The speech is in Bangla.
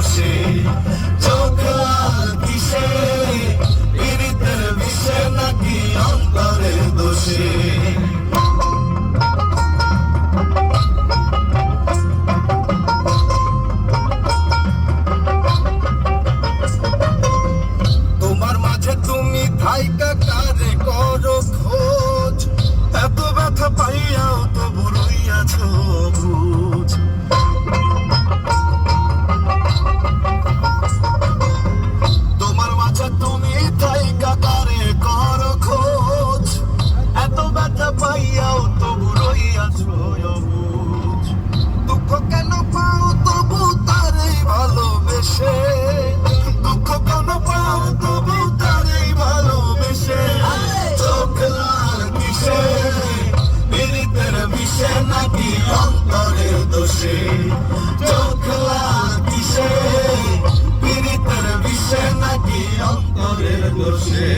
দোষে, চোখ লাল কিসে, পীড়িতের বিষে নাকি অন্তরের দোষে। তোমার মাঝে তুমি থাইকা কারে করো খোঁজ, এত ব্যথা পাইয়াও তবু রইয়াছ বুঝ। তোমার মাঝে তুমি থাইকা কারে করো খোঁজ, এত ব্যথা পাইয়াও তবু রইয়াছ বুঝ। দুঃখ কেন পাও তবু তারে ভালোবেসে, দুঃখ কেন পাও তবু তারে ভালোবেসে। চোখ লাল কিসে, পীড়িতের বিষে নাকি অন্তরের দোষে, চোখ লাল কিসে, পীড়িতের বিষে নাকি অন্তরের দোষে।